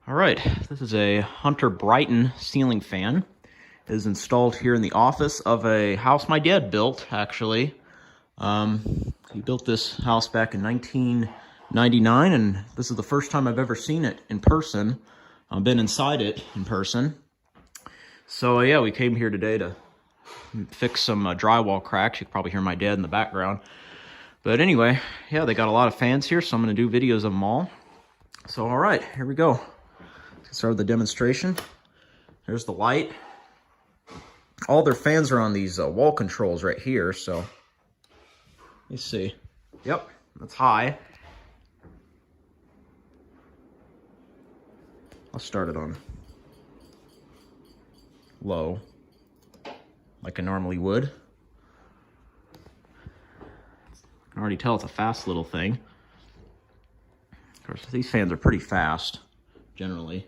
All right, this is a Hunter Brighton ceiling fan. It is installed here in the office of a house my dad built, actually. He built this house back in 1999, and this is the first time I've ever seen it in person. I've been inside it in person. So yeah, we came here today to fix some drywall cracks. You can probably hear my dad in the background. But anyway, yeah, they got a lot of fans here, so I'm going to do videos of them all. So all right, here we go. Let's start with the demonstration. There's the light. All their fans are on these wall controls right here, so let me see. Yep, that's high. I'll start it on low, like I normally would. I can already tell it's a fast little thing. Of course, these fans are pretty fast, generally.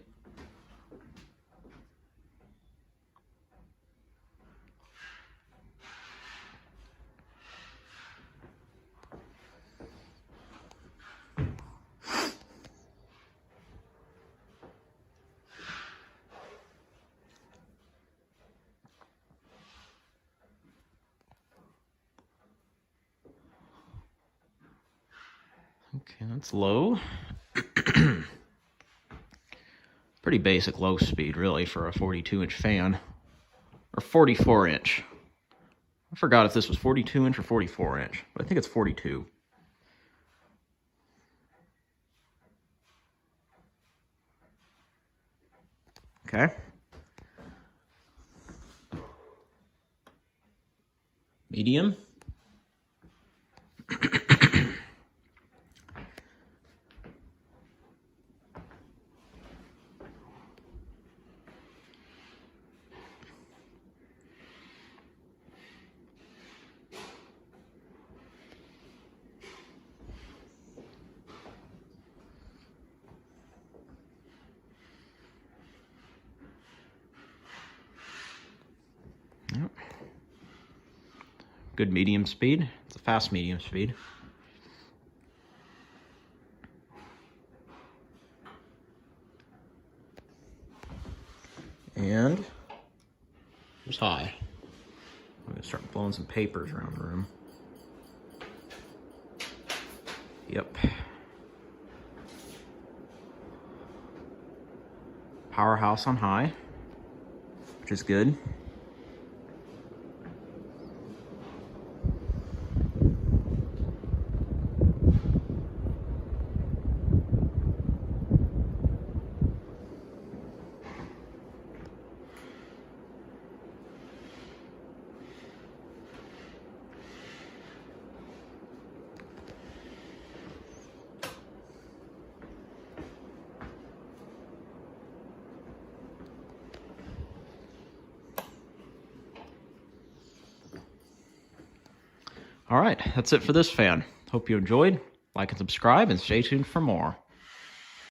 Okay, that's low. Pretty basic low speed, really, for a 42-inch fan. Or 44-inch. I forgot if this was 42-inch or 44-inch, but I think it's 42. Okay. Medium. Yep. Good medium speed. It's a fast medium speed. And here's high. I'm gonna start blowing some papers around the room. Yep. Powerhouse on high, which is good. All right, that's it for this fan. Hope you enjoyed. Like and subscribe, and stay tuned for more.